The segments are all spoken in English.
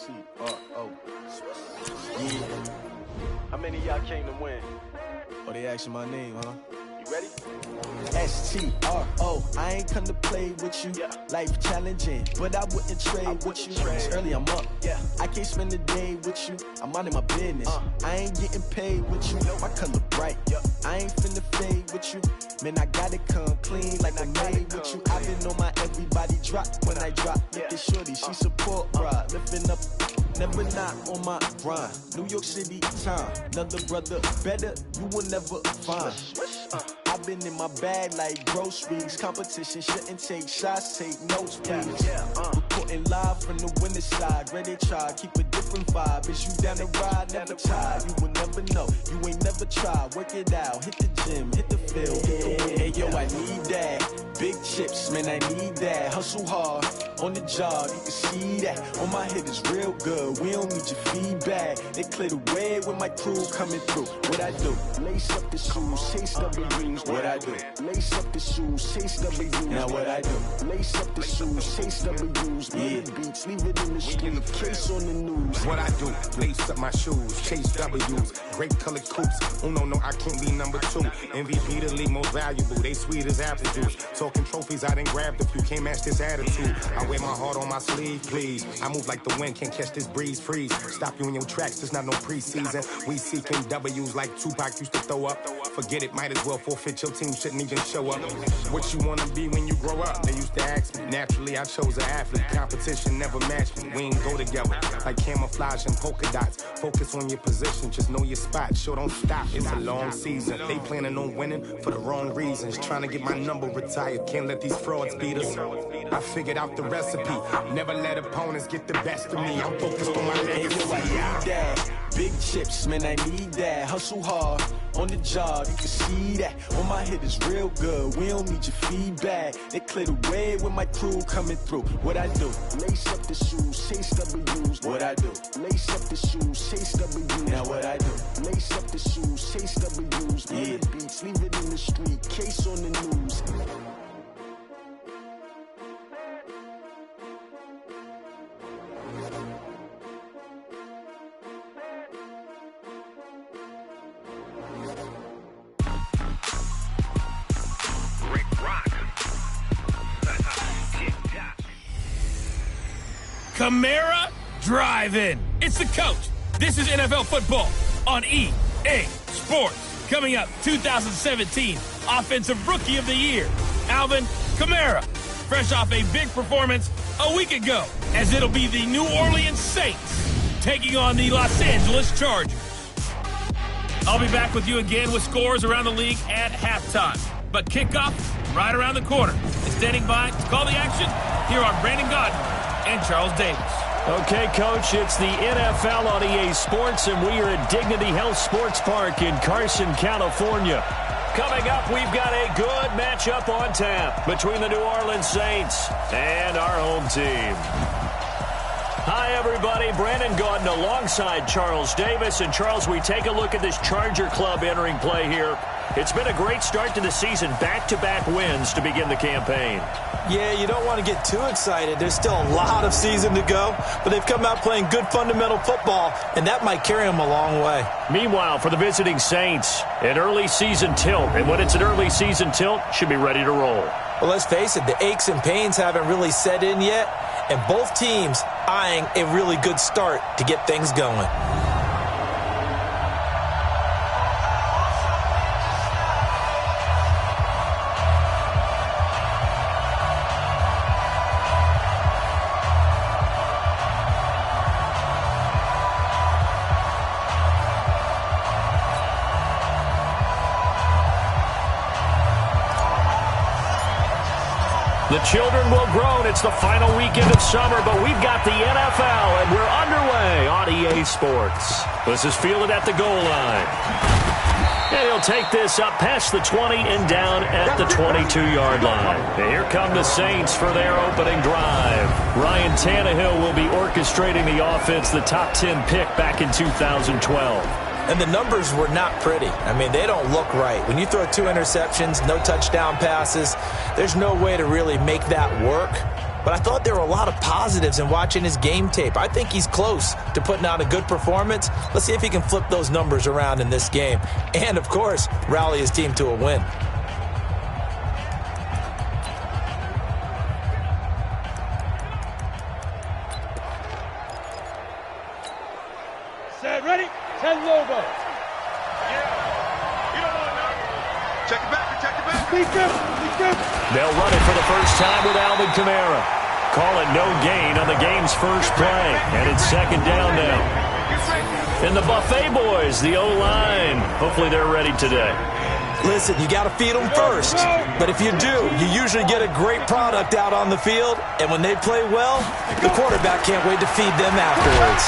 S-T-R-O. Yeah. How many of y'all came to win? Oh, they asking my name, huh? You ready? S-T-R-O. I ain't come to play with you. Yeah. Life challenging, but I wouldn't trade with you. It's early, I'm up. Yeah. I can't spend the day with you. I'm minding my business. I ain't getting paid with you. My color bright. I ain't finna fade with you. Man, I gotta come clean like I'm made with you. I've been on my everybody drop when I drop. Look at shorty, she support ride. Lifting up, never not on my grind. New York City time. Another brother better, you will never find. I've been in my bag like groceries. Competition shouldn't take shots, take notes, please. Reporting live from the winning side. Ready to try, keep a different vibe. Is you down the ride, never tired. You will never know, you ain't never tried. Work it out, hit the gym, hit the field, hit the wind. Hey yo, I need that. Big chips, man, I need that. Hustle hard, on the job, you can see that. On my head is real good, we don't need your feedback. They clear the way with my crew coming through. What I do? Lace up the shoes, chase W's. What I do? Lace up the shoes, chase W's. Now what I do? Lace up the shoes, chase W's. Yeah. Beats, leave it in the street, case on the news. What I do? Lace up my shoes, chase W's. Great colored coops. Oh no, I can't be number 2. MVP the league most valuable. They sweet as apple juice. Talking trophies, I done grabbed a few. Can't match this attitude. I wear my heart on my sleeve, please. I move like the wind, can't catch this breeze, freeze. Stop you in your tracks, there's not no preseason. We seeking W's like Tupac used to throw up. Forget it, might as well forfeit. Your team shouldn't even show up. What you wanna be when you grow up? They used to ask me. Naturally, I chose an athlete. Competition never matched me. We ain't go together like camouflage and polka dots. Focus on your position, just know your spot. Sure, don't stop. It's a long season. They planning on winning for the wrong reasons. Trying to get my number retired. Can't let these frauds beat us. I figured out the recipe. Never let opponents get the best of me. I'm focused on my legacy. Big chips, man, I need that. Hustle hard, on the job, you can see that. On my head is real good, we don't need your feedback. They clear the way with my crew coming through. What I do? Lace up the shoes, chase W's. What I do? Lace up the shoes, chase W's. Now what I do? Lace up the shoes, chase W's. Yeah. Beats, leave it in the street, case on the news. Camara Drive-In. It's the coach. This is NFL football on EA Sports. Coming up, 2017 Offensive Rookie of the Year, Alvin Kamara. Fresh off a big performance a week ago, as it'll be the New Orleans Saints taking on the Los Angeles Chargers. I'll be back with you again with scores around the league at halftime. But kickoff right around the corner. And standing by to call the action, here are Brandon Godden and Charles Davis. Okay, Coach, it's the NFL on EA Sports, and we are at Dignity Health Sports Park in Carson, California. Coming up, we've got a good matchup on tap between the New Orleans Saints and our home team. Hi, everybody. Brandon Gaudin alongside Charles Davis. And, Charles, we take a look at this Charger club entering play here. It's been a great start to the season, back-to-back wins to begin the campaign. Yeah, you don't want to get too excited. There's still a lot of season to go, but they've come out playing good fundamental football, and that might carry them a long way. Meanwhile, for the visiting Saints, an early season tilt. And when it's an early season tilt, should be ready to roll. Well, let's face it, the aches and pains haven't really set in yet, and both teams eyeing a really good start to get things going. The children will groan. It's the final weekend of summer, but we've got the NFL, and we're underway on EA Sports. This is fielded at the goal line. And he'll take this up past the 20 and down at the 22-yard line. And here come the Saints for their opening drive. Ryan Tannehill will be orchestrating the offense, the top 10 pick back in 2012. And the numbers were not pretty. I mean, they don't look right. When you throw 2 interceptions, no touchdown passes, there's no way to really make that work. but I thought there were a lot of positives in watching his game tape. I think he's close to putting out a good performance. Let's see if he can flip those numbers around in this game. And, of course, rally his team to a win. Set, ready? 10 logo. Check it back, check it back. They'll run it for the first time with Alvin Kamara. Call it no gain on the game's first play. And it's second down now. And the Buffet boys, the O-line. Hopefully they're ready today. Listen, you got to feed them first. But if you do, you usually get a great product out on the field. And when they play well, the quarterback can't wait to feed them afterwards.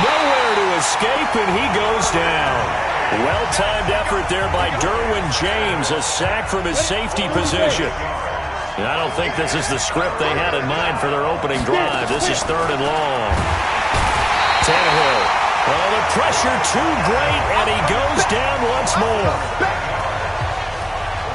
Nowhere to escape, and he goes down. Well-timed effort there by Derwin James, a sack from his safety position. And I don't think this is the script they had in mind for their opening drive. This is third and long. Tannehill. Oh, the pressure too great, and he goes down once more.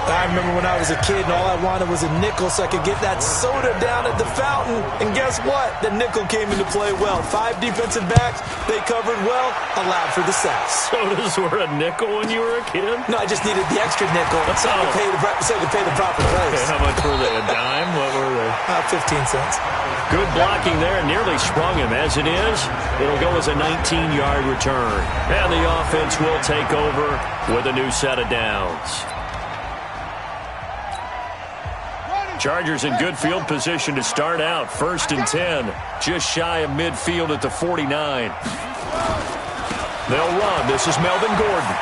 I remember when I was a kid and all I wanted was a nickel so I could get that soda down at the fountain. And guess what? The nickel came into play well. 5 defensive backs, they covered well, allowed for the sacks. Sodas were a nickel when you were a kid? No, I just needed the extra nickel so I could pay the proper price. Okay, how much were they? A dime? What were they? 15 cents. Good blocking there, nearly sprung him. As it is, it'll go as a 19-yard return. And the offense will take over with a new set of downs. Chargers in good field position to start out. 1st and 10. Just shy of midfield at the 49. They'll run. This is Melvin Gordon.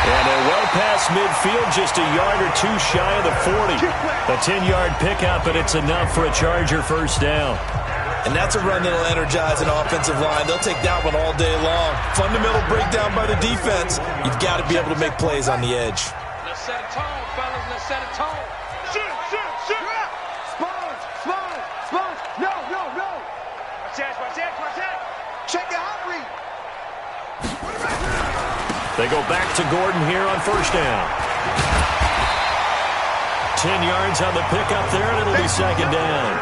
And they're well past midfield, just a yard or two shy of the 40. A 10-yard pickup, and it's enough for a Charger first down. And that's a run that'll energize an offensive line. They'll take that one all day long. Fundamental breakdown by the defense. You've got to be able to make plays on the edge. Let's set it tall, fellas. Let's set it tall. Shoot. Sponge. No. Watch that. Check it out, read. They go back to Gordon here on first down. 10 yards on the pickup there, and it'll be second down.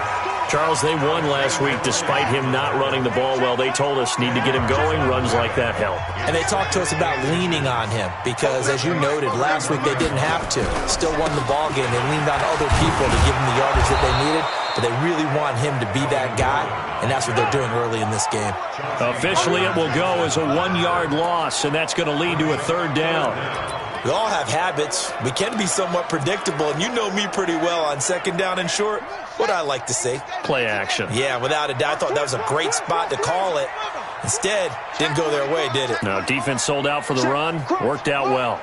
Charles, they won last week despite him not running the ball well. They told us need to get him going. Runs like that help. And they talked to us about leaning on him because, as you noted, last week they didn't have to. Still won the ball game. They leaned on other people to give them the yardage that they needed, but they really want him to be that guy, and that's what they're doing early in this game. Officially, it will go as a 1-yard loss, and that's going to lead to a third down. We all have habits. We can be somewhat predictable, and you know me pretty well on second down and short. What I like to say? Play action. Yeah, without a doubt. I thought that was a great spot to call it. Instead, didn't go their way, did it? No, defense sold out for the run. Worked out well.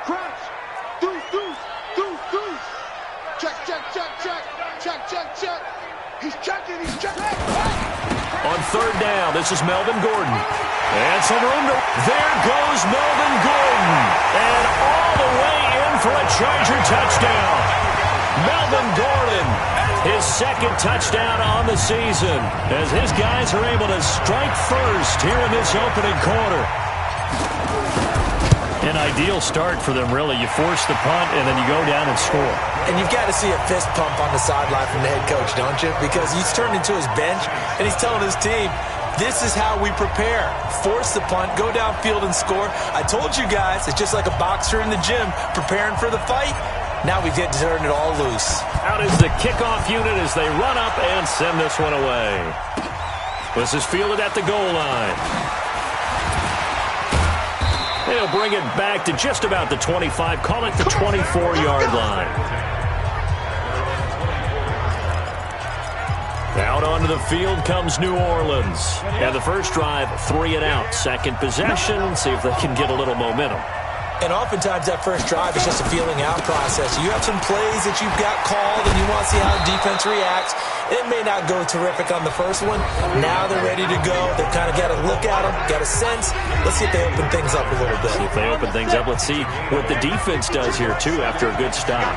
Crunch. Deuce. Check. He's checking. On third down, this is Melvin Gordon. And some room to... There goes Melvin Gordon. And all the way in for a Charger touchdown. Melvin Gordon, his second touchdown on the season, as his guys are able to strike first here in this opening quarter. An ideal start for them, really. You force the punt, and then you go down and score. And you've got to see a fist pump on the sideline from the head coach, don't you? Because he's turned into his bench, and he's telling his team, this is how we prepare. Force the punt, go downfield and score. I told you guys, it's just like a boxer in the gym preparing for the fight. Now we get to turn it all loose. Out is the kickoff unit as they run up and send this one away. This is fielded at the goal line. They'll bring it back to just about the 25, call it the 24-yard line. Out onto the field comes New Orleans. And the first drive, 3 and out. Second possession, see if they can get a little momentum. And oftentimes that first drive is just a feeling out process. You have some plays that you've got called and you want to see how the defense reacts. It may not go terrific on the first one. Now they're ready to go. They've kind of got to look at them, got a sense. Let's see if they open things up a little bit. See if they open things up. Let's see what the defense does here, too, after a good stop.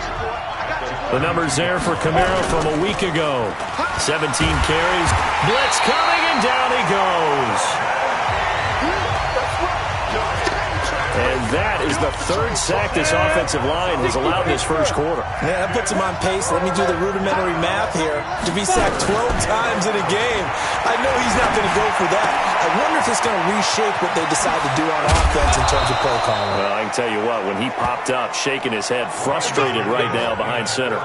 The numbers there for Kamara from a week ago. 17 carries. Blitz coming, and down he goes. And that is the third sack this offensive line has allowed this first quarter. Yeah, that puts him on pace. Let me do the rudimentary math here. To be sacked 12 times in a game, I know he's not going to go for that. I wonder if it's going to reshape what they decide to do on offense in terms of play calling. Well, I can tell you what, when he popped up, shaking his head, frustrated right now behind center.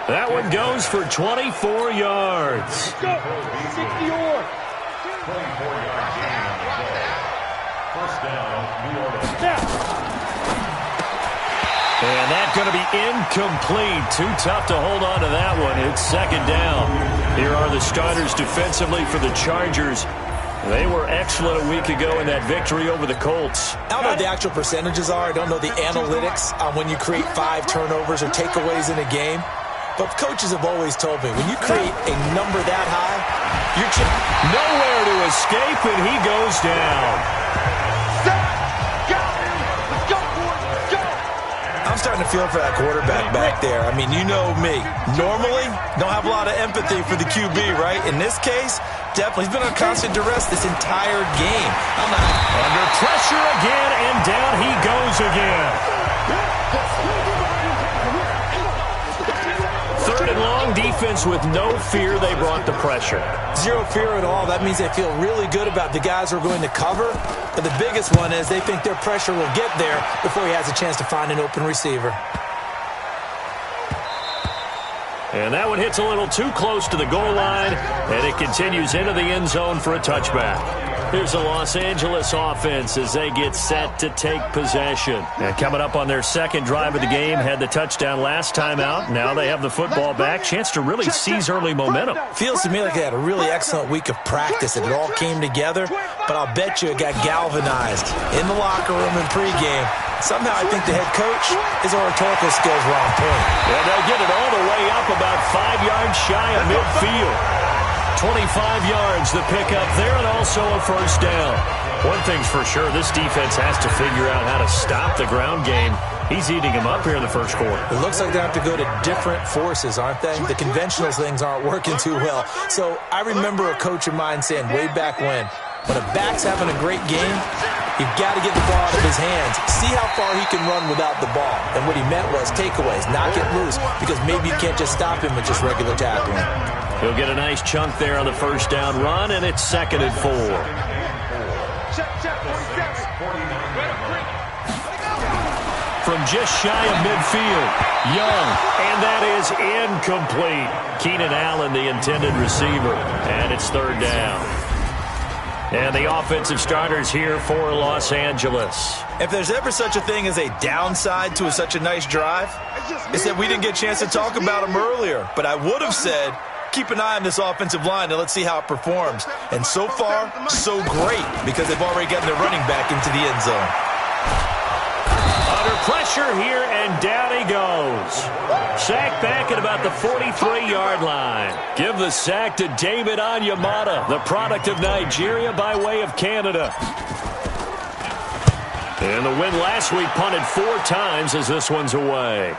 That one goes for 24 yards. Go! 60 yards. And that's going to be incomplete. Too tough to hold on to that one. It's second down. Here are the starters defensively for the Chargers. They were excellent a week ago in that victory over the Colts. I don't know what the actual percentages are. I don't know the analytics on when you create 5 turnovers or takeaways in a game. But coaches have always told me, when you create a number that high, you're nowhere to escape, and he goes down. I'm starting to feel for that quarterback back there. I mean, you know me. Normally, don't have a lot of empathy for the QB, right? In this case, definitely. He's been on constant duress this entire game. Under pressure again, and down he goes again. Third and long, defense with no fear. They brought the pressure. Zero fear at all. That means they feel really good about the guys who are going to cover. But the biggest one is they think their pressure will get there before he has a chance to find an open receiver. And that one hits a little too close to the goal line, and it continues into the end zone for a touchback. Here's the Los Angeles offense as they get set to take possession. And coming up on their second drive of the game, had the touchdown last time out. Now they have the football back. Chance to really seize early momentum. Feels to me like they had a really excellent week of practice. It all came together, but I'll bet you it got galvanized in the locker room and pregame. Somehow I think the head coach, his oratorical skills were on point. And they'll get it all the way up about 5 yards shy of midfield. 25 yards, the pickup there, and also a first down. One thing's for sure, this defense has to figure out how to stop the ground game. He's eating them up here in the first quarter. It looks like they have to go to different forces, aren't they? The conventional things aren't working too well. So I remember a coach of mine saying way back when a back's having a great game, you've got to get the ball out of his hands. See how far he can run without the ball. And what he meant was takeaways, not get loose, because maybe you can't just stop him with just regular tackling. He'll get a nice chunk there on the first down run, and it's 2nd and 4. From just shy of midfield, Young, and that is incomplete. Keenan Allen, the intended receiver, and it's 3rd down. And the offensive starters here for Los Angeles. If there's ever such a thing as a downside to such a nice drive, it's that we didn't get a chance to talk about them earlier. But I would have said, keep an eye on this offensive line and let's see how it performs. And so far, so great, because they've already gotten their running back into the end zone. Under pressure here, and down he goes. Sacked back at about the 43-yard line. Give the sack to David Onyemata, the product of Nigeria by way of Canada. And the win last week, punted 4 times as this one's away.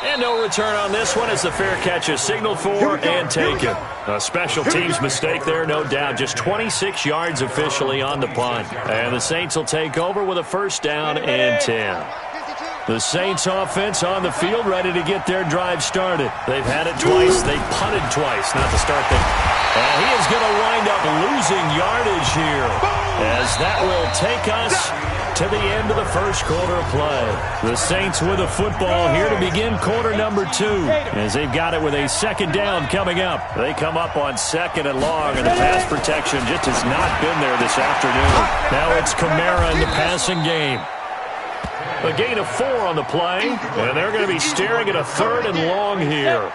And no return on this one as the fair catch is signaled for and taken. A special teams mistake there, no doubt. Just 26 yards officially on the punt. And the Saints will take over with a first down and 10. The Saints offense on the field, ready to get their drive started. They've had it twice. They punted twice, not to start them. And he is going to wind up losing yardage here, as that will take us to the end of the first quarter of play. The Saints with a football here to begin quarter number 2, as they've got it with a second down coming up. They come up on 2nd and long, and the pass protection just has not been there this afternoon. Now it's Kamara in the passing game. A gain of 4 on the play, and they're going to be staring at a 3rd and long here.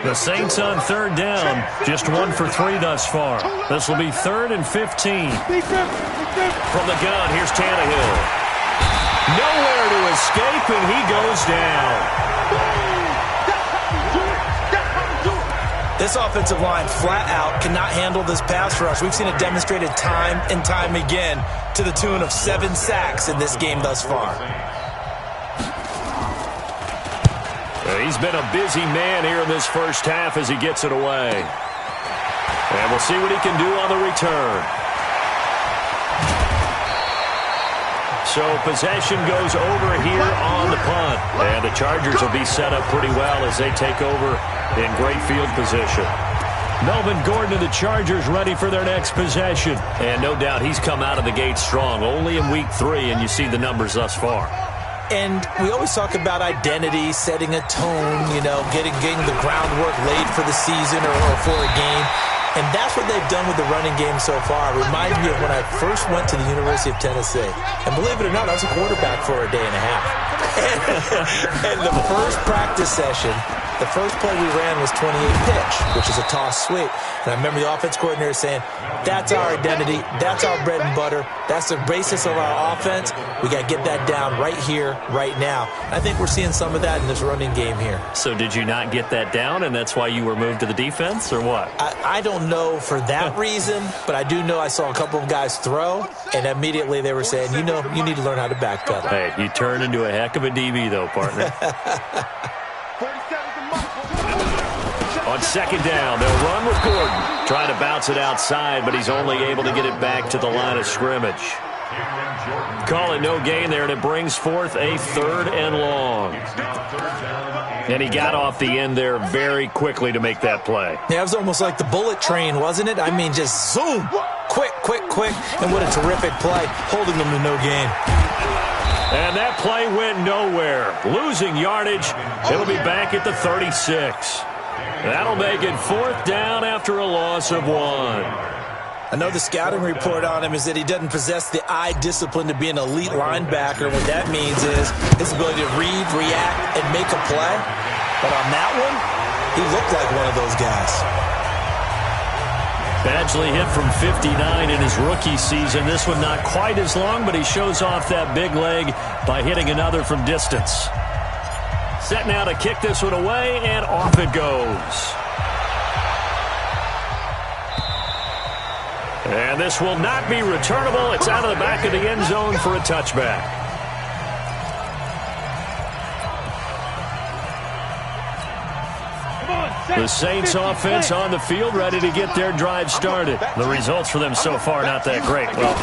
The Saints on 3rd down, just 1 for 3 thus far. This will be 3rd and 15. From the gun, here's Tannehill. Nowhere to escape, and he goes down. This offensive line flat out cannot handle this pass rush. We've seen it demonstrated time and time again to the tune of 7 sacks in this game thus far. He's been a busy man here in this first half as he gets it away. And we'll see what he can do on the return. So possession goes over here on the punt. And the Chargers will be set up pretty well as they take over in great field position. Melvin Gordon and the Chargers ready for their next possession. And no doubt he's come out of the gate strong, only in week 3, and you see the numbers thus far. And we always talk about identity, setting a tone, getting the groundwork laid for the season or for a game. And that's what they've done with the running game so far. It reminds me of when I first went to the University of Tennessee. And believe it or not, I was a quarterback for a day and a half. And the first practice session, the first play we ran was 28 pitch, which is a toss sweep. And I remember the offense coordinator saying, that's our identity, that's our bread and butter, that's the basis of our offense. We got to get that down right here, right now. I think we're seeing some of that in this running game here. So did you not get that down, and that's why you were moved to the defense, or what? I don't know for that reason, but I do know I saw a couple of guys throw, and immediately they were saying, you need to learn how to backpedal. Hey, you turned into a heck of a DB, though, partner. On second down, they'll run with Gordon. Trying to bounce it outside, but he's only able to get it back to the line of scrimmage. Call it no gain there, and it brings forth a 3rd and long. And he got off the end there very quickly to make that play. Yeah, it was almost like the bullet train, wasn't it? I mean, just zoom, quick, and what a terrific play, holding them to no gain. And that play went nowhere. Losing yardage, it'll be back at the 36. That'll make it 4th down after a loss of 1. I know the scouting report on him is that he doesn't possess the eye discipline to be an elite linebacker. What that means is his ability to read, react, and make a play. But on that one, he looked like one of those guys. Badgley hit from 59 in his rookie season. This one not quite as long, but he shows off that big leg by hitting another from distance. Set now to kick this one away, and off it goes. And this will not be returnable. It's out of the back of the end zone for a touchback. The Saints offense on the field, ready to get their drive started. The results for them so far, not that great. Well,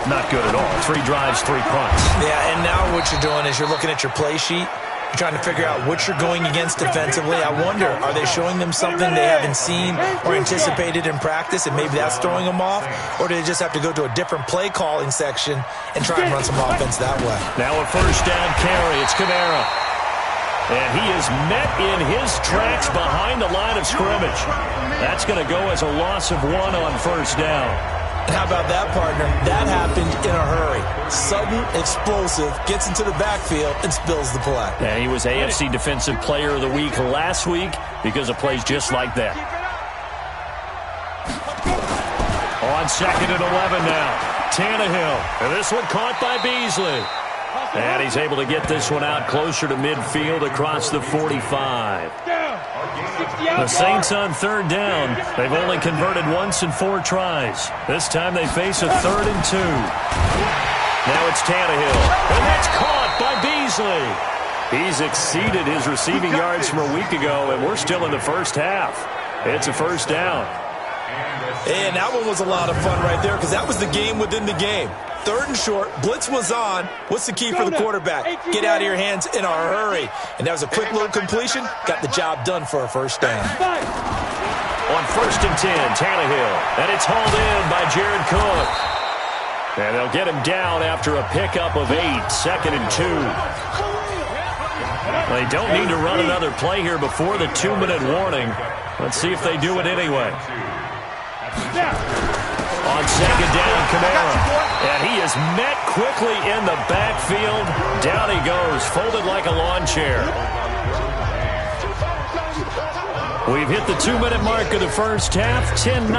not good at all. 3 drives, 3 punts. Yeah, and now what you're doing is you're looking at your play sheet. You're trying to figure out what you're going against defensively. I wonder, are they showing them something they haven't seen or anticipated in practice, and maybe that's throwing them off? Or do they just have to go to a different play calling section and try and run some offense that way? Now a 1st down carry. It's Kamara. And he is met in his tracks behind the line of scrimmage. That's going to go as a loss of 1 on 1st down. And how about that, partner? That happened in a hurry. Sudden, explosive, gets into the backfield, and spills the play. And he was AFC Defensive Player of the Week last week because of plays just like that. On 2nd and 11 now. Tannehill. And this one caught by Beasley. And he's able to get this one out closer to midfield across the 45. The Saints on 3rd down. They've only converted once in 4 tries. This time they face a 3rd and 2. Now it's Tannehill. And that's caught by Beasley. He's exceeded his receiving yards from a week ago, and we're still in the first half. It's a 1st down. And that one was a lot of fun right there because that was the game within the game. 3rd and short, blitz was on. What's the key for the quarterback? Get out of your hands in a hurry. And that was a quick little completion. Got the job done for a 1st down. On 1st and 10, Tannehill. And it's hauled in by Jared Cook. And they'll get him down after a pickup of 8, 2nd and 2. They don't need to run another play here before the 2-minute warning. Let's see if they do it anyway. On 2nd down, Kamara. And he is met quickly in the backfield. Down he goes, folded like a lawn chair. We've hit the 2-minute mark of the first half. 10-0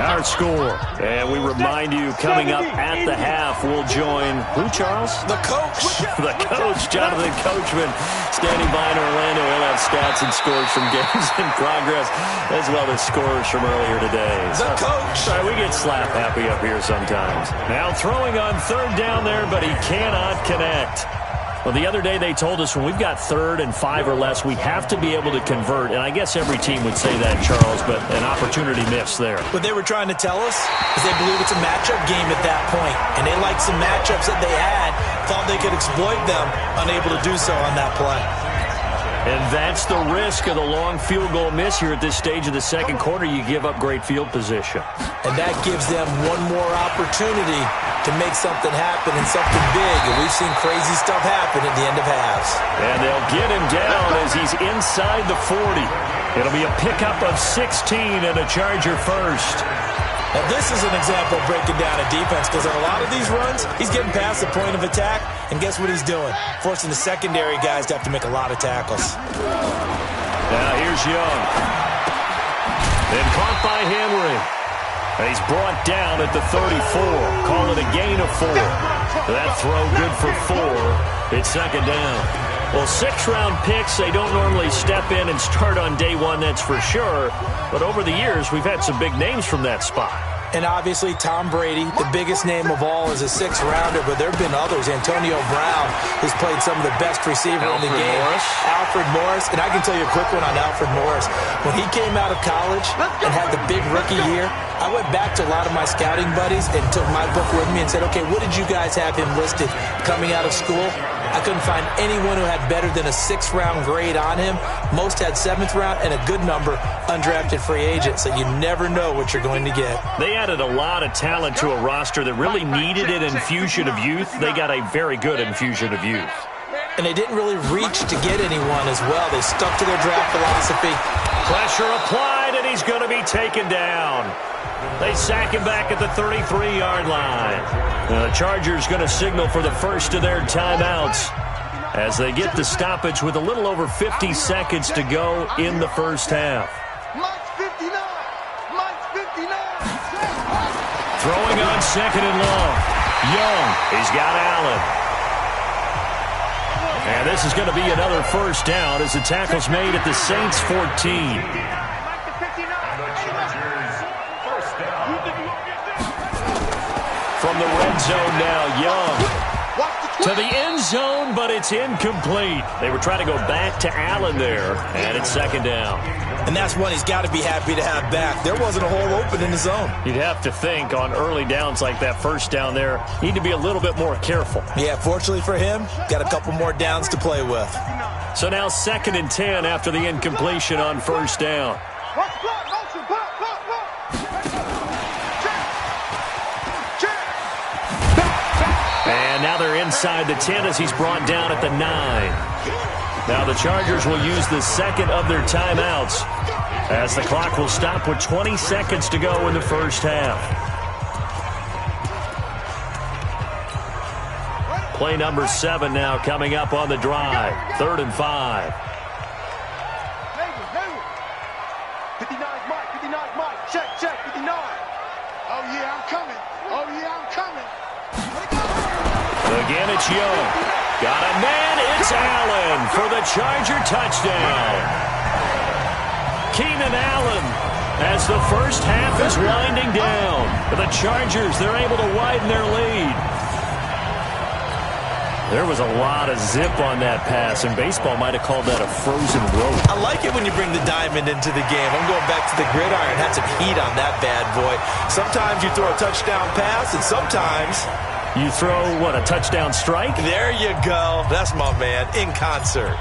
our score. And we remind you, coming up at the half, we'll join who, Charles? The coach. The coach, Jonathan Coachman, standing by in Orlando. He'll have stats and scores from games in progress, as well as scores from earlier today. The coach. Sorry, we get slap happy up here sometimes. Now throwing on 3rd down there, but he cannot connect. Well, the other day they told us when we've got 3rd and 5 or less, we have to be able to convert. And I guess every team would say that, Charles, but an opportunity missed there. What they were trying to tell us is they believe it's a matchup game at that point. And they liked some matchups that they had thought they could exploit them, unable to do so on that play. And that's the risk of the long field goal miss here at this stage of the second quarter. You give up great field position. And that gives them one more opportunity to make something happen and something big. And we've seen crazy stuff happen at the end of halves. And they'll get him down as he's inside the 40. It'll be a pickup of 16 and a Charger first. Now, this is an example of breaking down a defense because on a lot of these runs, he's getting past the point of attack, and guess what he's doing? Forcing the secondary guys to have to make a lot of tackles. Now, here's Young. Then caught by Henry. And he's brought down at the 34. Call it a gain of 4. That throw good for 4. It's second down. Well, 6-round picks, they don't normally step in and start on day one, that's for sure. But over the years, we've had some big names from that spot. And obviously, Tom Brady, the biggest name of all, is a 6th-rounder, but there have been others. Antonio Brown, who's played some of the best receiver in the game. Alfred Morris. And I can tell you a quick one on Alfred Morris. When he came out of college and had the big rookie year, I went back to a lot of my scouting buddies and took my book with me and said, okay, what did you guys have him listed coming out of school? I couldn't find anyone who had better than a 6th-round grade on him. Most had 7th round and a good number undrafted free agent, so you never know what you're going to get. They added a lot of talent to a roster that really needed an infusion of youth. They got a very good infusion of youth. And they didn't really reach to get anyone as well. They stuck to their draft philosophy. Pressure applied, and he's going to be taken down. They sack him back at the 33-yard line. The Chargers going to signal for the first of their timeouts as they get the stoppage with a little over 50 seconds to go in the first half. Throwing on second and long. Young, he's got Allen. And this is going to be another first down as the tackle's made at the Saints 14. From the red zone now, Young to the end zone, but it's incomplete. They were trying to go back to Allen there, and it's second down. And that's one he's got to be happy to have back. There wasn't a hole open in the zone. You'd have to think on early downs like that first down there, need to be a little bit more careful. Yeah, fortunately for him, got a couple more downs to play with. So now 2nd and 10 after the incompletion on first down. And now they're inside the 10 as he's brought down at the 9. Now the Chargers will use the second of their timeouts as the clock will stop with 20 seconds to go in the first half. Play number 7 now coming up on the drive. 3rd and 5. 59 Mike, check, 59. Oh yeah, I'm coming. Again, it's Young. Got a man. It's Allen for the Charger touchdown. Keenan Allen as the first half is winding down. For the Chargers, they're able to widen their lead. There was a lot of zip on that pass, and baseball might have called that a frozen rope. I like it when you bring the diamond into the game. I'm going back to the gridiron. Had some heat on that bad boy. Sometimes you throw a touchdown pass, and sometimes you throw, what, a touchdown strike? There you go. That's my man, in concert.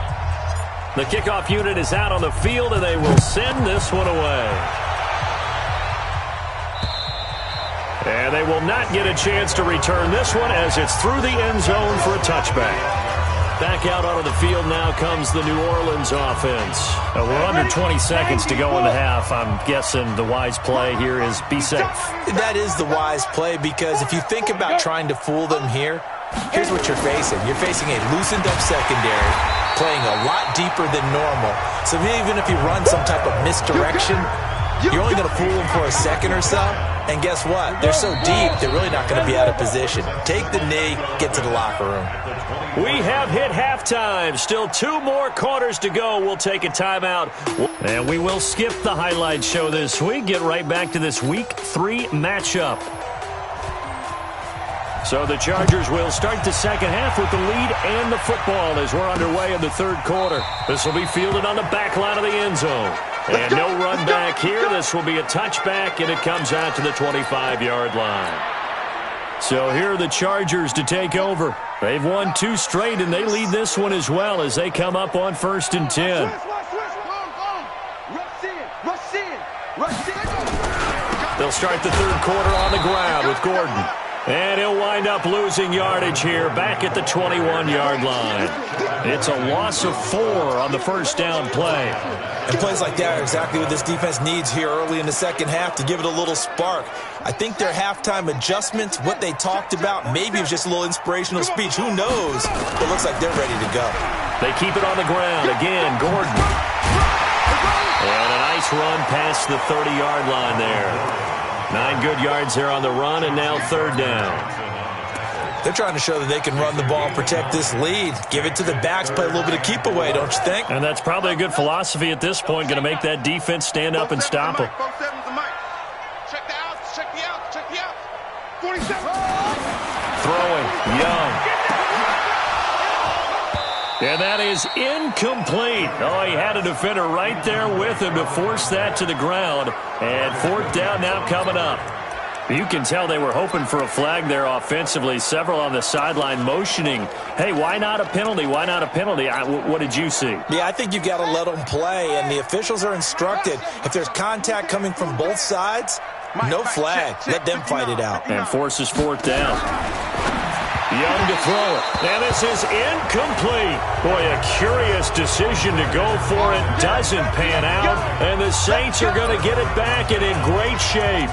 The kickoff unit is out on the field, and they will send this one away. And they will not get a chance to return this one as it's through the end zone for a touchback. Back out onto the field now comes the New Orleans offense. We're under 20 seconds to go in the half. I'm guessing the wise play here is be safe. That is the wise play because if you think about trying to fool them here, here's what you're facing. You're facing a loosened up secondary, playing a lot deeper than normal. So even if you run some type of misdirection, you're only going to fool them for a second or so. And guess what? They're so deep, they're really not going to be out of position. Take the knee, get to the locker room. We have hit halftime. Still 2 more quarters to go. We'll take a timeout. And we will skip the highlight show this week. Get right back to this Week 3 matchup. So the Chargers will start the second half with the lead and the football as we're underway in the 3rd quarter. This will be fielded on the back line of the end zone. And no run back here. This will be a touchback, and it comes out to the 25-yard line. So here are the Chargers to take over. They've won 2 straight, and they lead this one as well as they come up on 1st and 10. They'll start the third quarter on the ground with Gordon. And he'll wind up losing yardage here back at the 21-yard line. It's a loss of 4 on the first down play. And plays like that are exactly what this defense needs here early in the second half to give it a little spark. I think their halftime adjustments, what they talked about, maybe it was just a little inspirational speech. Who knows? It looks like they're ready to go. They keep it on the ground. Again, Gordon. And a nice run past the 30-yard line there. 9 good yards there on the run, and now third down. They're trying to show that they can run the ball and protect this lead. Give it to the backs, play a little bit of keep away, don't you think? And that's probably a good philosophy at this point, going to make that defense stand up and stop them. Check the outs, check the outs, check the outs. 47. Throwing, Young. And that is incomplete. Oh, he had a defender right there with him to force that to the ground. And fourth down now coming up. You can tell they were hoping for a flag there offensively. Several on the sideline motioning, hey, why not a penalty? Why not a penalty? What did you see? Yeah, I think you've got to let them play, and the officials are instructed. If there's contact coming from both sides, no flag. Let them fight it out. And forces fourth down. Young to throw it. And this is incomplete. Boy, a curious decision to go for it. Doesn't pan out. And the Saints are going to get it back and in great shape.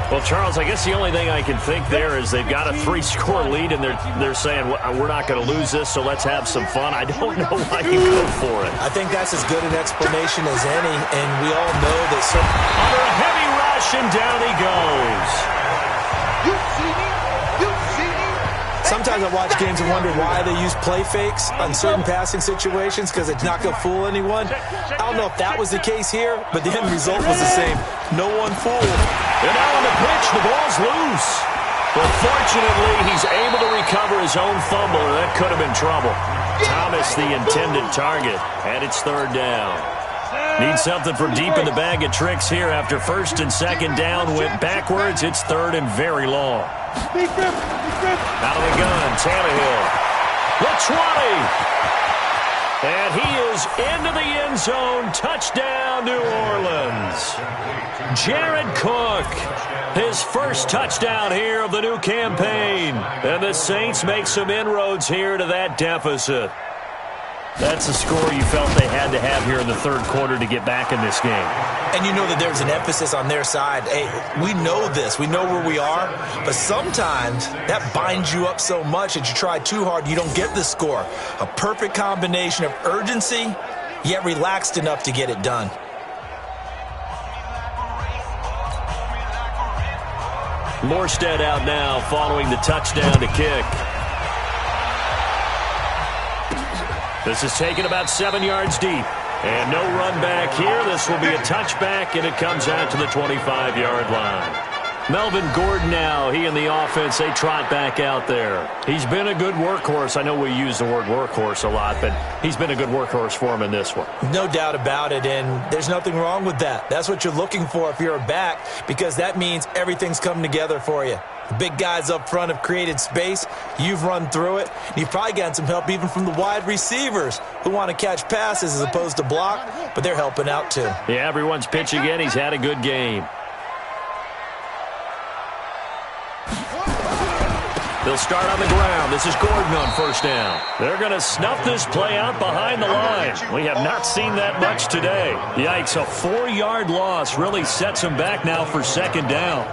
Well, Charles, I guess the only thing I can think there is they've got a 3-score lead, and they're saying, we're not going to lose this, so let's have some fun. I don't know why you go for it. I think that's as good an explanation as any, and we all know that. Under a heavy rush, and down he goes. You see me? You see me? Sometimes I watch games and wonder why they use play fakes on certain passing situations because it's not going to fool anyone. I don't know if that was the case here, but the end result was the same. No one fooled. And now on the pitch, the ball's loose. But fortunately, he's able to recover his own fumble, and that could have been trouble. Thomas, the intended target, and it's third down. Need something from deep in the bag of tricks here after first and second down went backwards. It's third and very long. Out of the gun, Tannehill. The 20. And he is into the end zone. Touchdown, New Orleans. Jared Cook, his first touchdown here of the new campaign. And the Saints make some inroads here to that deficit. That's a score you felt they had to have here in the third quarter to get back in this game. And you know that there's an emphasis on their side. Hey, we know this. We know where we are. But sometimes that binds you up so much that you try too hard, you don't get the score. A perfect combination of urgency, yet relaxed enough to get it done. Morstead out now following the touchdown to kick. This is taken about 7 yards deep. And no run back here. This will be a touchback, and it comes out to the 25-yard line. Melvin Gordon now, he and the offense, they trot back out there. He's been a good workhorse. I know we use the word workhorse a lot, but he's been a good workhorse for him in this one. No doubt about it, and there's nothing wrong with that. That's what you're looking for if you're a back, because that means everything's coming together for you. The big guys up front have created space. You've run through it. You've probably gotten some help even from the wide receivers who want to catch passes as opposed to block, but they're helping out too. Yeah, everyone's pitching in. He's had a good game. They'll start on the ground. This is Gordon on first down. They're going to snuff this play out behind the line. We have not seen that much today. Yikes, a 4-yard loss really sets them back now for second down.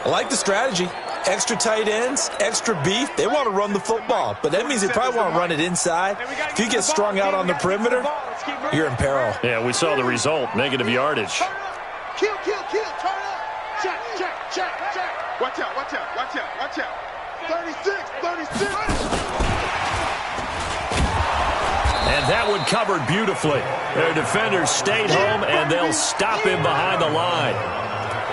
I like the strategy. Extra tight ends, extra beef. They want to run the football, but that means they probably want to run it inside. If you get strung out on the perimeter, you're in peril. Yeah, we saw the result, negative yardage. Kill, turn up. Check. Watch out. 36. And that one covered beautifully. Their defenders stayed home, and they'll stop him behind the line.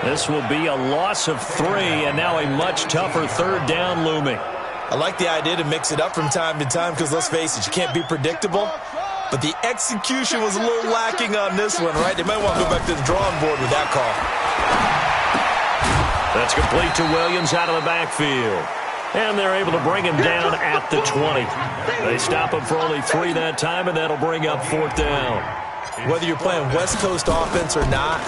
This will be a loss of 3, and now a much tougher third down looming. I like the idea to mix it up from time to time because, let's face it, you can't be predictable. But the execution was a little lacking on this one, right? They might want to go back to the drawing board with that call. That's complete to Williams out of the backfield. And they're able to bring him down at the 20. They stop him for only 3 that time, and that'll bring up 4th down. Whether you're playing West Coast offense or not,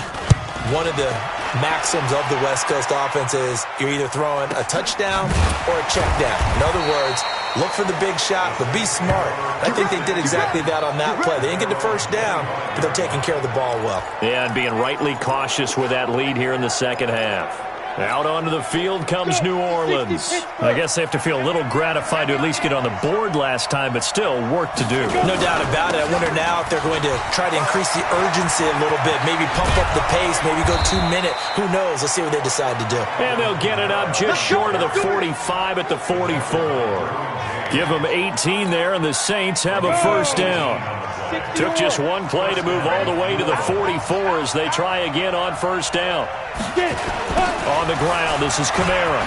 one of the maxims of the West Coast offense is you're either throwing a touchdown or a check down. In other words, look for the big shot, but be smart. I think they did exactly that on that play. They didn't get the first down, but they're taking care of the ball well. Yeah, and being rightly cautious with that lead here in the second half. Out onto the field comes New Orleans. I guess they have to feel a little gratified to at least get on the board last time, but still work to do. No doubt about it. I wonder now if they're going to try to increase the urgency a little bit, maybe pump up the pace, maybe go 2-minute. Who knows? Let's see what they decide to do. And they'll get it up just short of the 45 at the 44. Give them 18 there, and the Saints have a first down. Took just one play to move all the way to the 44 as they try again on first down. On the ground, this is Kamara.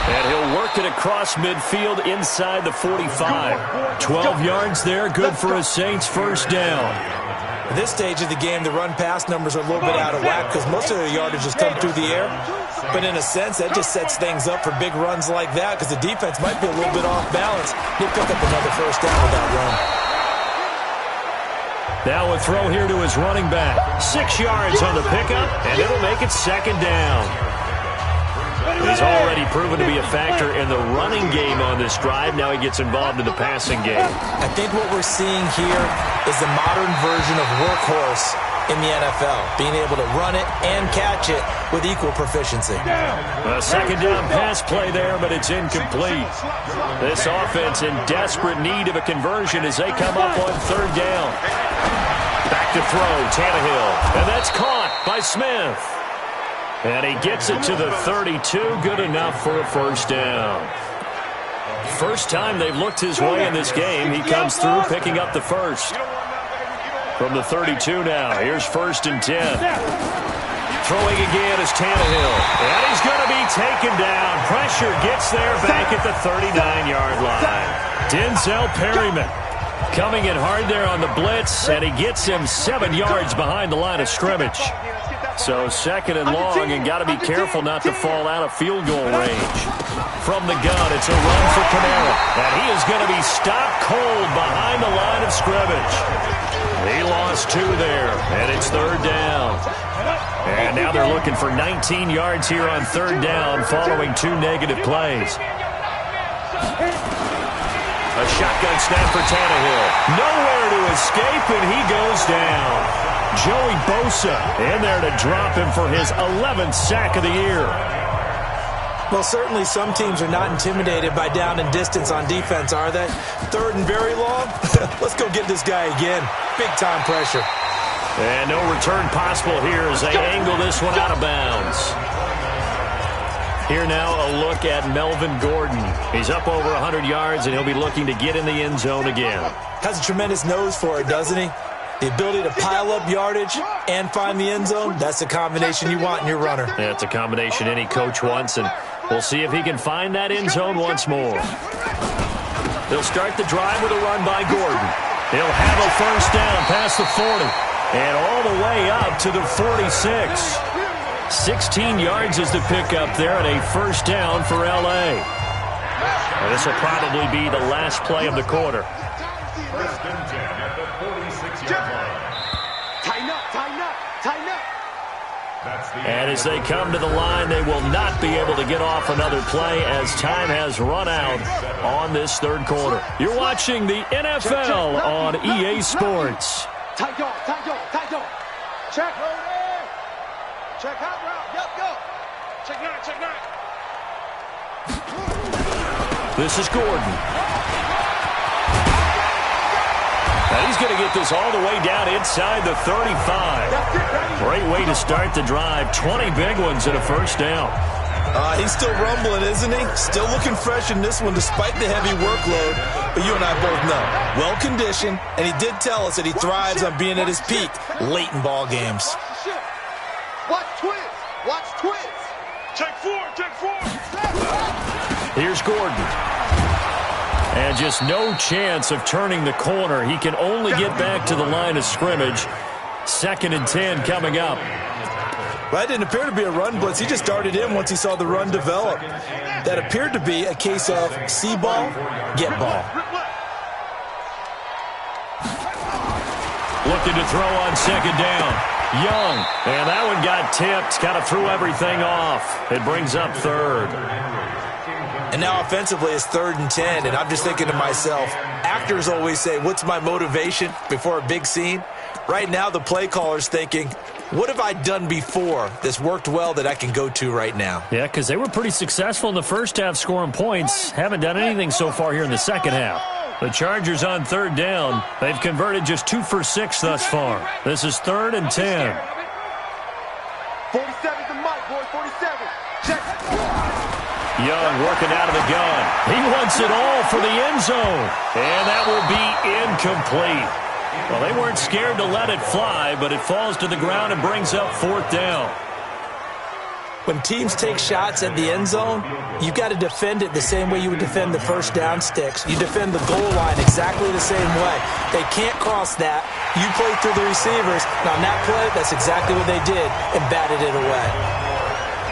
And he'll work it across midfield inside the 45. 12 yards there, good for a Saints first down. At this stage of the game, the run-pass numbers are a little bit out of whack because most of their yardage has come through the air. But in a sense, that just sets things up for big runs like that because the defense might be a little bit off balance. He'll pick up another first down with that run. Now a throw here to his running back. 6 yards on the pickup, and it'll make it second down. He's already proven to be a factor in the running game on this drive. Now he gets involved in the passing game. I think what we're seeing here is the modern version of workhorse in the NFL, being able to run it and catch it with equal proficiency. A second down pass play there, but it's incomplete. This offense in desperate need of a conversion as they come up on third down. Back to throw, Tannehill, and that's caught by Smith. And he gets it to the 32, good enough for a first down. First time they've looked his way in this game, he comes through picking up the first. From the 32 now, here's 1st and 10. Throwing again is Tannehill. And he's going to be taken down. Pressure gets there back at the 39-yard line. Denzel Perryman coming in hard there on the blitz, and he gets him 7 yards behind the line of scrimmage. So 2nd and long, and got to be careful not to fall out of field goal range. From the gun, it's a run for Kamara. And he is going to be stopped cold behind the line of scrimmage. He lost 2 there, and it's third down. And now they're looking for 19 yards here on third down following 2 negative plays. A shotgun snap for Tannehill. Nowhere to escape, and he goes down. Joey Bosa in there to drop him for his 11th sack of the year. Well, certainly some teams are not intimidated by down and distance on defense, are they? Third and very long? Let's go get this guy again. Big-time pressure. And no return possible here as they angle this one out of bounds. Here now a look at Melvin Gordon. He's up over 100 yards, and he'll be looking to get in the end zone again. Has a tremendous nose for it, doesn't he? The ability to pile up yardage and find the end zone, that's the combination you want in your runner. Yeah, it's a combination any coach wants, and we'll see if he can find that end zone once more. They'll start the drive with a run by Gordon. He'll have a first down past the 40 and all the way up to the 46. 16 yards is the pickup there and a first down for L.A. And this will probably be the last play of the quarter. And as they come to the line, they will not be able to get off another play as time has run out on this third quarter. You're watching the NFL on EA Sports. Check. Check out route. Yep, go. Check 9. This is Gordon. And he's going to get this all the way down inside the 35. Great way to start the drive. 20 big ones and a first down. He's still rumbling, isn't he? Still looking fresh in this one despite the heavy workload. But you and I both know, well-conditioned, and he did tell us that he thrives on being at his peak late in ball games. Watch twins. Check 4. Here's Gordon. And just no chance of turning the corner. He can only get back to the line of scrimmage. 2nd and 10 coming up. Well, that didn't appear to be a run blitz. He just darted in once he saw the run develop. That appeared to be a case of see ball, get ball. Looking to throw on second down. Young. And that one got tipped. Kind of threw everything off. It brings up third. And now offensively it's 3rd and 10. And I'm just thinking to myself, actors always say, what's my motivation before a big scene? Right now the play caller's thinking, what have I done before that's worked well that I can go to right now? Yeah, because they were pretty successful in the first half scoring points. Haven't done anything so far here in the second half. The Chargers on 3rd down. They've converted just 2 for 6 thus far. This is 3rd and 10. 47's the mic, boy. 47. Check. Young working out of the gun. He wants it all for the end zone. And that will be incomplete. Well, they weren't scared to let it fly, but it falls to the ground and brings up 4th down. When teams take shots at the end zone, you've got to defend it the same way you would defend the first down sticks. You defend the goal line exactly the same way. They can't cross that. You play through the receivers. And on that play, that's exactly what they did and batted it away.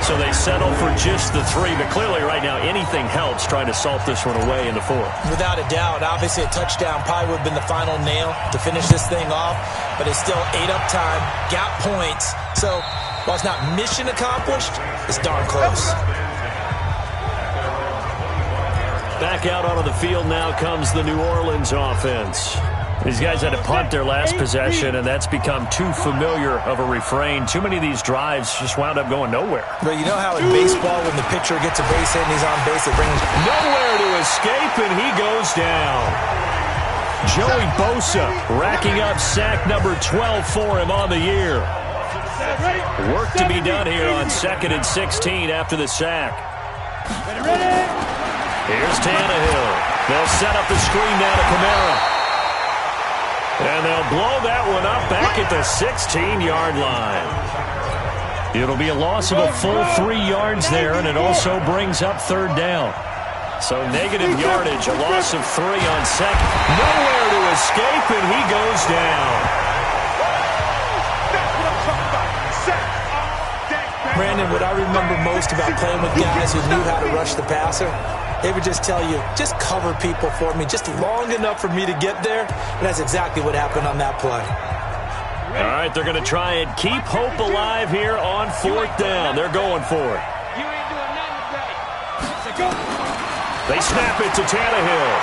So they settle for just the 3, but clearly right now anything helps trying to salt this one away in the 4th. Without a doubt, obviously a touchdown probably would have been the final nail to finish this thing off, but it's still ate up time, got points. So while it's not mission accomplished, it's darn close. Back out onto the field now comes the New Orleans offense. These guys had to punt their last possession, and that's become too familiar of a refrain. Too many of these drives just wound up going nowhere. But you know how in baseball, when the pitcher gets a base hit and he's on base, it brings nowhere to escape, and he goes down. Joey Bosa racking up sack number 12 for him on the year. Work to be done here on 2nd and 16 after the sack. Here's Tannehill. They'll set up the screen now to Kamara. And they'll blow that one up back at the 16-yard line. It'll be a loss of a full 3 yards there, and it also brings up 3rd down. So negative yardage, a loss of 3 on second. Nowhere to escape, and he goes down. Brandon, what I remember most about playing with guys who knew how to rush the passer, they would just tell you, just cover people for me, just long enough for me to get there. And that's exactly what happened on that play. All right, they're going to try and keep hope alive here on 4th down. They're going for it. They snap it to Tannehill.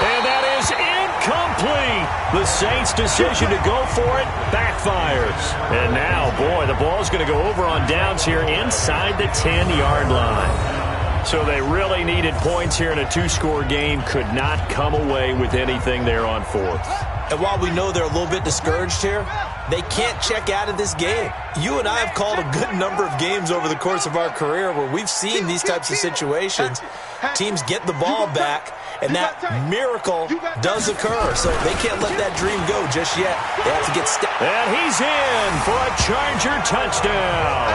And that is incomplete. The Saints' decision to go for it backfires. And now, boy, the ball's going to go over on downs here inside the 10-yard line. So they really needed points here in a 2-score game. Could not come away with anything there on 4th. And while we know they're a little bit discouraged here, they can't check out of this game. You and I have called a good number of games over the course of our career where we've seen these types of situations. Teams get the ball back, and that miracle does occur. So they can't let that dream go just yet. They have to get stepped. And he's in for a Charger touchdown.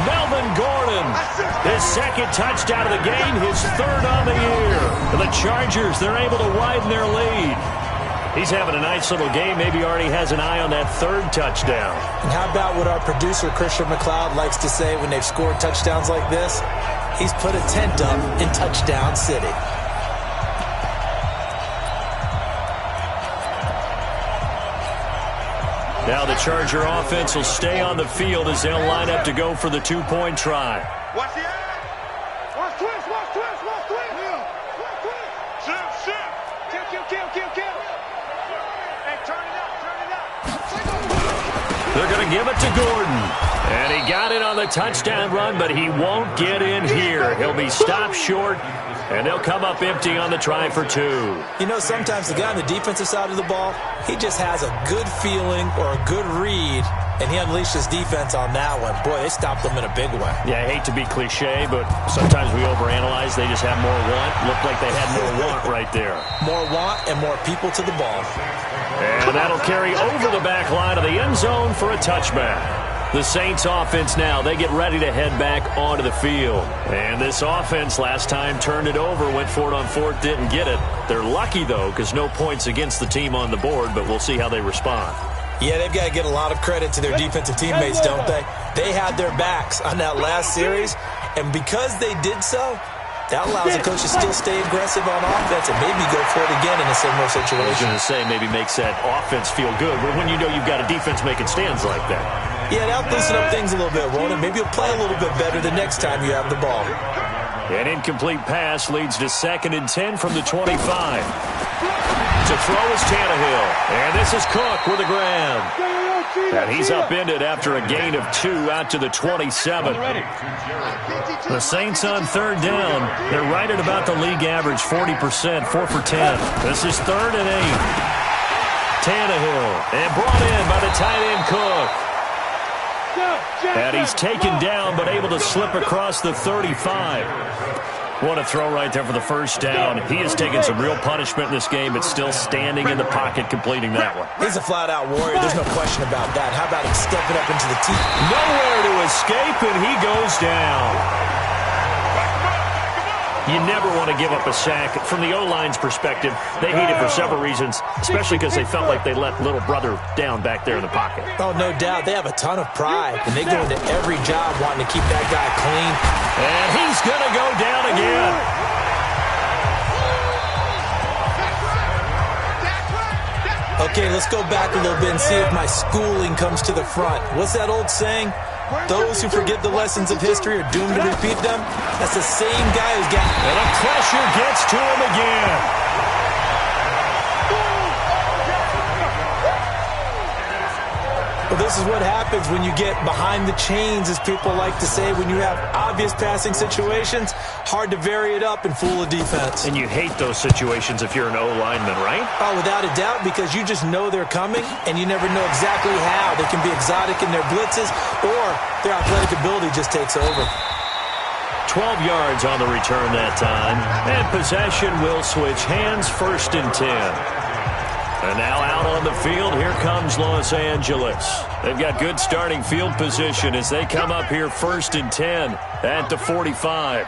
Melvin Gordon, his 2nd touchdown of the game, his 3rd on the year. And the Chargers, they're able to widen their lead. He's having a nice little game. Maybe already has an eye on that 3rd touchdown. And how about what our producer, Christian McLeod, likes to say when they've scored touchdowns like this? He's put a tent up in Touchdown City. Now the Charger offense will stay on the field as they'll line up to go for the 2-point try. Watch the eye. Watch twist, watch twist, watch twist. Watch twist. Shoot. Kill. Hey, turn it up. They're going to give it to Gordon. And he got it on the touchdown run, but he won't get in here. He'll be stopped short, and they'll come up empty on the try for 2. You know, sometimes the guy on the defensive side of the ball, he just has a good feeling or a good read, and he unleashed his defense on that one. Boy, they stopped them in a big way. Yeah, I hate to be cliche, but sometimes we overanalyze. They just have more want. Looked like they had more want right there. More want and more people to the ball. And that'll carry over the back line of the end zone for a touchback. The Saints offense now, they get ready to head back onto the field. And this offense last time turned it over, went for it on 4th, didn't get it. They're lucky, though, because no points against the team on the board, but we'll see how they respond. Yeah, they've got to get a lot of credit to their defensive teammates, don't they? They had their backs on that last series, and because they did so, that allows the coach to still stay aggressive on offense and maybe go for it again in a similar situation. I was going to say maybe makes that offense feel good, but when you know you've got a defense making stands like that. Yeah, that'll loosen up things a little bit, won't it? Maybe you'll play a little bit better the next time you have the ball. An incomplete pass leads to 2nd and 10 from the 25. To throw is Tannehill, and this is Cook with a grab. And he's upended after a gain of 2 out to the 27. The Saints on 3rd down. They're right at about the league average, 40%, 4 for 10. This is 3rd and 8. Tannehill, and brought in by the tight end Cook. And he's taken down, but able to slip across the 35. What a throw right there for the first down. He has taken some real punishment in this game, but still standing in the pocket, completing that one. He's a flat-out warrior. There's no question about that. How about him stepping up into the teeth? Nowhere to escape, and he goes down. You never want to give up a sack. From the O-line's perspective, they hate it for several reasons, especially because they felt like they let little brother down back there in the pocket. Oh, no doubt. They have a ton of pride, and they go into every job wanting to keep that guy clean. And he's going to go down again. Okay, let's go back a little bit and see if my schooling comes to the front. What's that old saying? Those who forget the lessons of history are doomed to repeat them. That's the same guy who's got... And the pressure gets to him again. Well, this is what happens when you get behind the chains, as people like to say. When you have obvious passing situations, hard to vary it up and fool a defense. And you hate those situations if you're an O-lineman, right? Oh, without a doubt, because you just know they're coming, and you never know exactly how. They can be exotic in their blitzes, or their athletic ability just takes over. 12 yards on the return that time. And possession will switch hands, 1st and 10. And now out on the field, here comes Los Angeles. They've got good starting field position as they come up here 1st and 10 at the 45.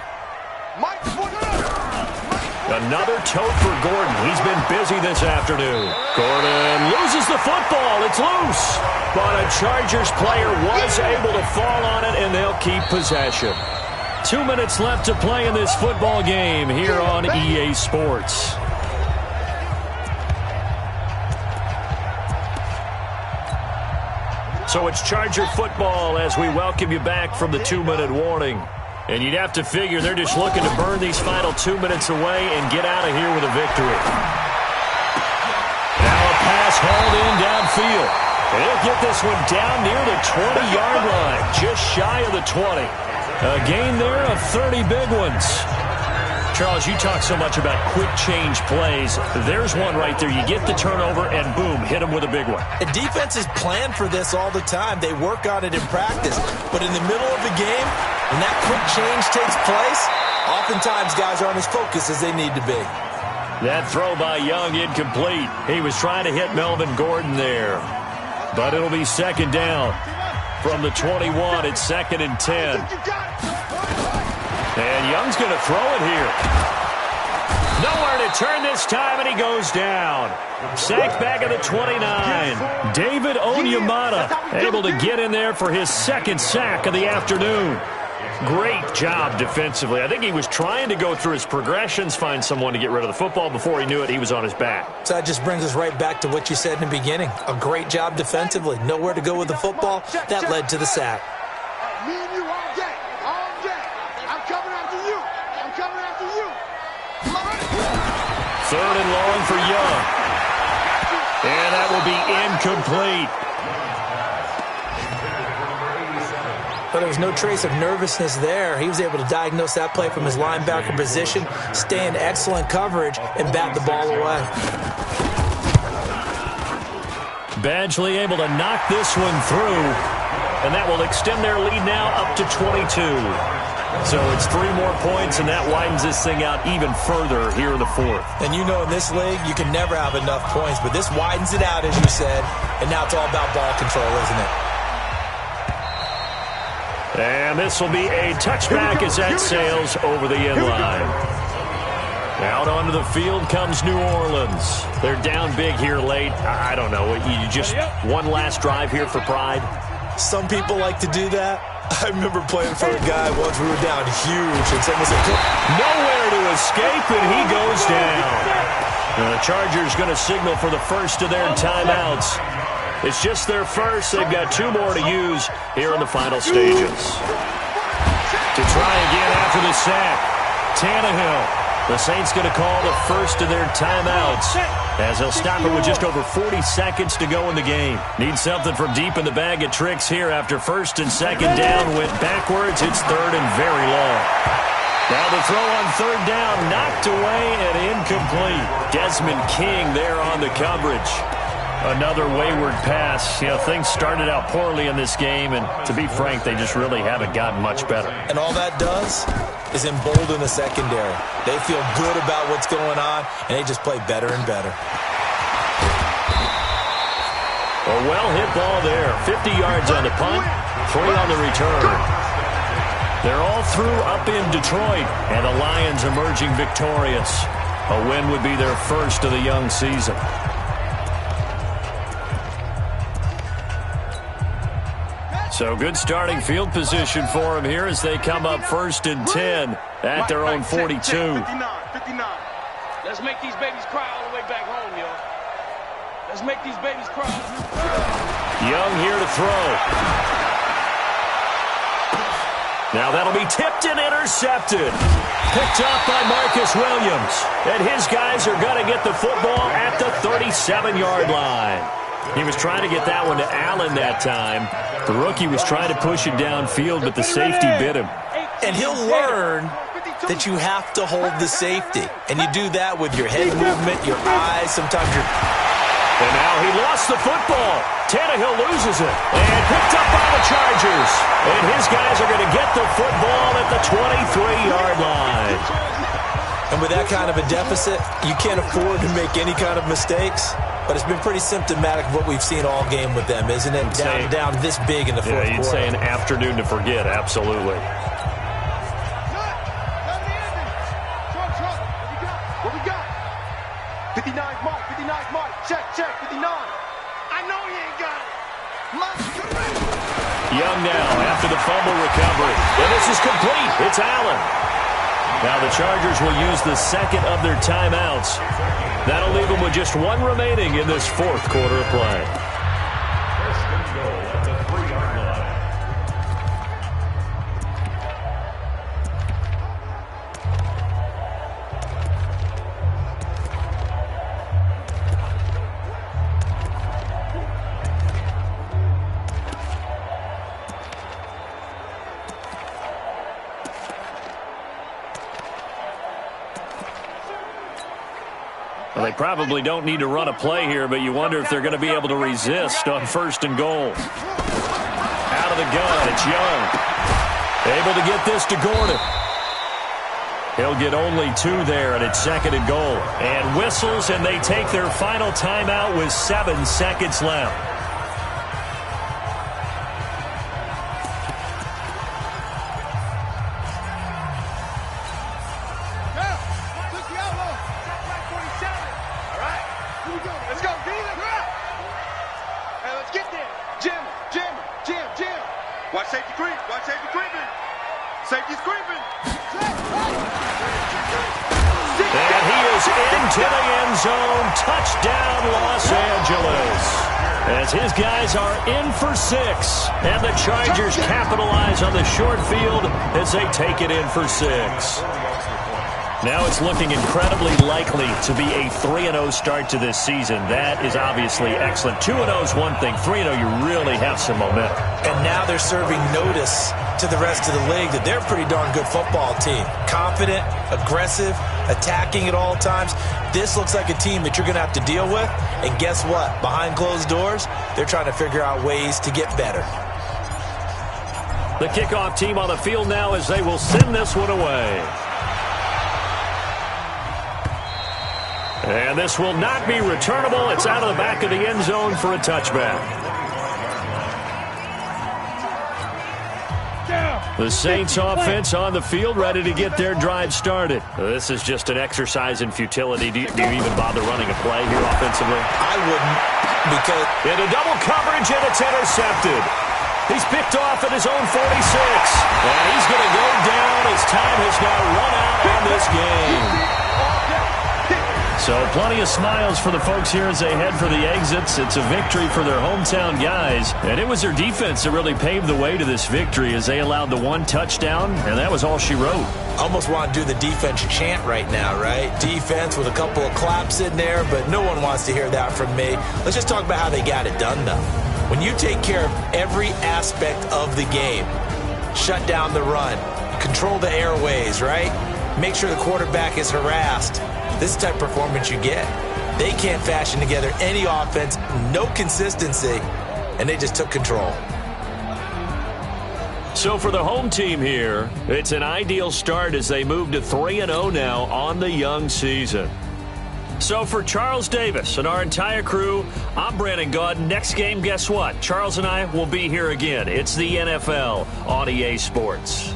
Another tote for Gordon. He's been busy this afternoon. Gordon loses the football. It's loose. But a Chargers player was able to fall on it, and they'll keep possession. 2 minutes left to play in this football game here on EA Sports. So it's Charger football as we welcome you back from the 2-minute warning. And you'd have to figure they're just looking to burn these final 2 minutes away and get out of here with a victory. Now a pass hauled in downfield. And he'll get this one down near the 20-yard line, just shy of the 20. A gain there of 30 big ones. Charles, you talk so much about quick change plays. There's one right there. You get the turnover, and boom, hit them with a big one. And defenses plan for this all the time. They work on it in practice. But in the middle of the game, when that quick change takes place, oftentimes guys aren't as focused as they need to be. That throw by Young incomplete. He was trying to hit Melvin Gordon there. But it'll be 2nd down. From the 21, it's 2nd and 10. And Young's going to throw it here. Nowhere to turn this time, and he goes down. Sacked back at the 29. David Onyemata able to get in there for his 2nd sack of the afternoon. Great job defensively. I think he was trying to go through his progressions, find someone to get rid of the football. Before he knew it, he was on his back. So that just brings us right back to what you said in the beginning. A great job defensively. Nowhere to go with the football. That led to the sack. Me and you all day. All day. I'm coming after you. I'm coming after you. 3rd and long for Young. And that will be incomplete. But there was no trace of nervousness there. He was able to diagnose that play from his linebacker position, stay in excellent coverage, and bat the ball away. Badgley able to knock this one through, and that will extend their lead now up to 22. So it's 3 more points, and that widens this thing out even further here in the 4th. And you know in this league, you can never have enough points, but this widens it out, as you said, and now it's all about ball control, isn't it? And this will be a touchback as that sails over the end line. Out onto the field comes New Orleans. They're down big here late. I don't know. You just one last drive here for pride? Some people like to do that. I remember playing for a guy once we were down huge, and someone said, nowhere to escape, and he goes down. And the Chargers going to signal for the first of their timeouts. It's just their first. They've got 2 more to use here in the final stages. To try again after the sack, Tannehill. The Saints going to call the first of their timeouts as they'll stop it with just over 40 seconds to go in the game. Need something from deep in the bag of tricks here after first and second down went backwards. It's third and very long. Now the throw on third down, knocked away and incomplete. Desmond King there on the coverage. Another wayward pass. You know, things started out poorly in this game, and to be frank, they just really haven't gotten much better. And all that does is embolden the secondary. They feel good about what's going on, and they just play better and better. A well-hit ball there. 50 yards on the punt, 3 on the return. They're all through up in Detroit, and the Lions emerging victorious. A win would be their first of the young season. So good starting field position for them here as they come up first and 10 at their own 42. 59. Let's make these babies cry all the way back home, yo. Let's make these babies cry. Young here to throw. Now that'll be tipped and intercepted. Picked up by Marcus Williams. And his guys are going to get the football at the 37-yard line. He was trying to get that one to Allen that time. The rookie was trying to push it downfield, but the safety bit him. And he'll learn that you have to hold the safety. And you do that with your head movement, your eyes, sometimes your... And now he lost the football. Tannehill loses it. And picked up by the Chargers. And his guys are going to get the football at the 23-yard line. And with that kind of a deficit, you can't afford to make any kind of mistakes. But it's been pretty symptomatic of what we've seen all game with them, isn't it? Down this big in the fourth quarter. You'd say an afternoon to forget, absolutely. What we got? 59 mark, 59 mark. Check, 59. I know he ain't got it. Young now after the fumble recovery. And this is complete. It's Allen. Now the Chargers will use the second of their timeouts. That'll leave them with just 1 remaining in this fourth quarter of play. Well, they probably don't need to run a play here, but you wonder if they're going to be able to resist on first and goal. Out of the gun, it's Young. Able to get this to Gordon. He'll get only 2 there, and it's second and goal. And whistles, and they take their final timeout with 7 seconds left. Watch safety creep. Watch safety creeping. Safety's creeping. And he is into the end zone. Touchdown, Los Angeles. As his guys are in for 6. And the Chargers capitalize on the short field as they take it in for 6. Now it's looking incredibly likely to be a 3-0 start to this season. That is obviously excellent. 2-0 is one thing. 3-0, you really have some momentum. And now they're serving notice to the rest of the league that they're a pretty darn good football team. Confident, aggressive, attacking at all times. This looks like a team that you're going to have to deal with. And guess what? Behind closed doors, they're trying to figure out ways to get better. The kickoff team on the field now as they will send this one away. And this will not be returnable. It's out of the back of the end zone for a touchback. Down. The Saints offense on the field, ready to get their drive started. This is just an exercise in futility. Do you even bother running a play here offensively? I wouldn't, because... Into double coverage, and it's intercepted. He's picked off at his own 46. And he's going to go down as time has now run out on this game. So plenty of smiles for the folks here as they head for the exits. It's a victory for their hometown guys. And it was their defense that really paved the way to this victory as they allowed the one touchdown, and that was all she wrote. Almost want to do the defense chant right now, right? Defense with a couple of claps in there, but no one wants to hear that from me. Let's just talk about how they got it done, though. When you take care of every aspect of the game, shut down the run, control the airways, right? Make sure the quarterback is harassed. This type of performance you get. They can't fashion together any offense, no consistency, and they just took control. So for the home team here, it's an ideal start as they move to 3-0 now on the young season. So for Charles Davis and our entire crew, I'm Brandon Gaudin. Next game, guess what? Charles and I will be here again. It's the NFL on EA Sports.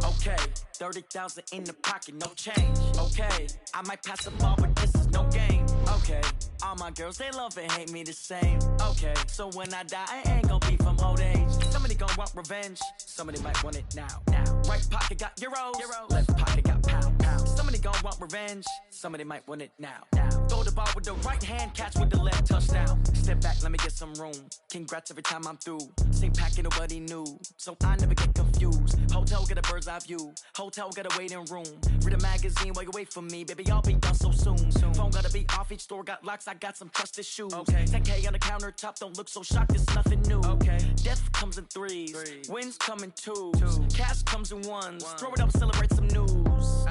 Okay, 30,000 in the pocket, no change. Okay, I might pass the ball, but this is no game. Okay, all my girls, they love and hate me the same. Okay, so when I die, I ain't gon' be from old age. Somebody gon' want revenge, somebody might want it now. Right pocket got euros, left pocket got pound. Somebody gon' want revenge, somebody might want it now. Throw the ball with the right hand, catch with the left, touchdown. Step back, let me get some room. Congrats every time I'm through. Same packet, nobody knew, so I never get confused. Hotel get a bird's eye view, hotel get a waiting room. Read a magazine while you wait for me, baby, I'll be done so soon. Phone gotta be off, each store got locks, I got some trusted shoes. 10K on the countertop, don't look so shocked, it's nothing new. Death comes in threes, wins come in twos, cash comes in ones. Throw it up, celebrate some news.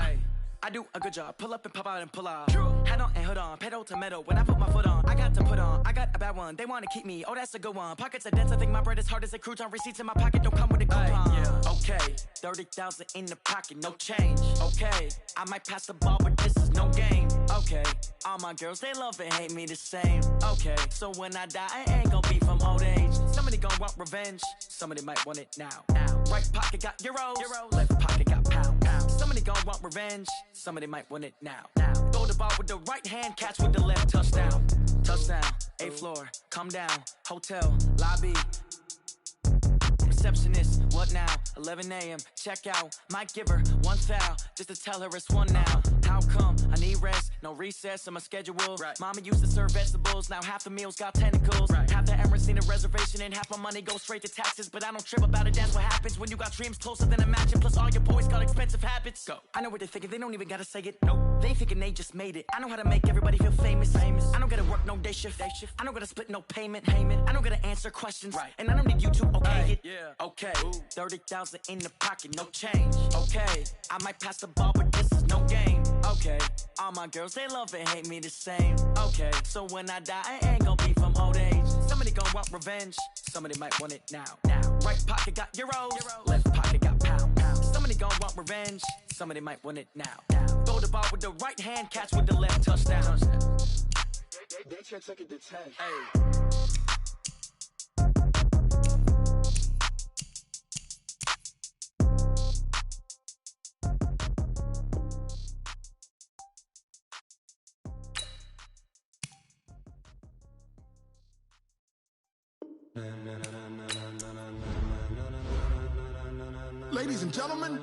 I do a good job, pull up and pop out and pull out. Head on and hood on, pedal to metal. When I put my foot on, I got to put on. I got a bad one, they wanna keep me, oh that's a good one. Pockets are dense, I think my bread is hard as a crouton. Receipts in my pocket don't come with a coupon. Okay, 30,000 in the pocket, no change. Okay, I might pass the ball, but this is no game. Okay, all my girls, they love and hate me the same. Okay, so when I die, I ain't gon' be from old age. Somebody gon' want revenge, somebody might want it now. Right pocket got euros, left pocket got pound. Somebody gon' want revenge, somebody might want it now. Throw the ball with the right hand, catch with the left, touchdown. Touchdown, 8th floor, come down, hotel, lobby. Receptionist, what now? 11 a.m., check out. Might give her one foul, just to tell her it's one now. How come? I need rest, no recess in my schedule. Mama used to serve vegetables, now half the meals got tentacles. Half the Emirates need a reservation and half my money goes straight to taxes. But I don't trip about it, that's what happens when you got dreams closer than a match. And plus all your boys got expensive habits. Go. I know what they're thinking, they don't even gotta say it. Nope. They thinking they just made it. I know how to make everybody feel famous. I don't gotta work no day shift. I don't gotta split no payment. I don't gotta answer questions. And I don't need you to okay it. Okay, 30,000 in the pocket, no change. Okay, I might pass the ball, but this is no game. Okay, all my girls, they love and hate me the same. Okay, so when I die, I ain't gon' be from old age. Somebody gon' want revenge, somebody might want it now. Right pocket got euros, left pocket got pound. Somebody gon' want revenge, somebody might want it now. Throw the ball with the right hand, catch with the left, touchdown. They can't take it to 10. Ladies and gentlemen,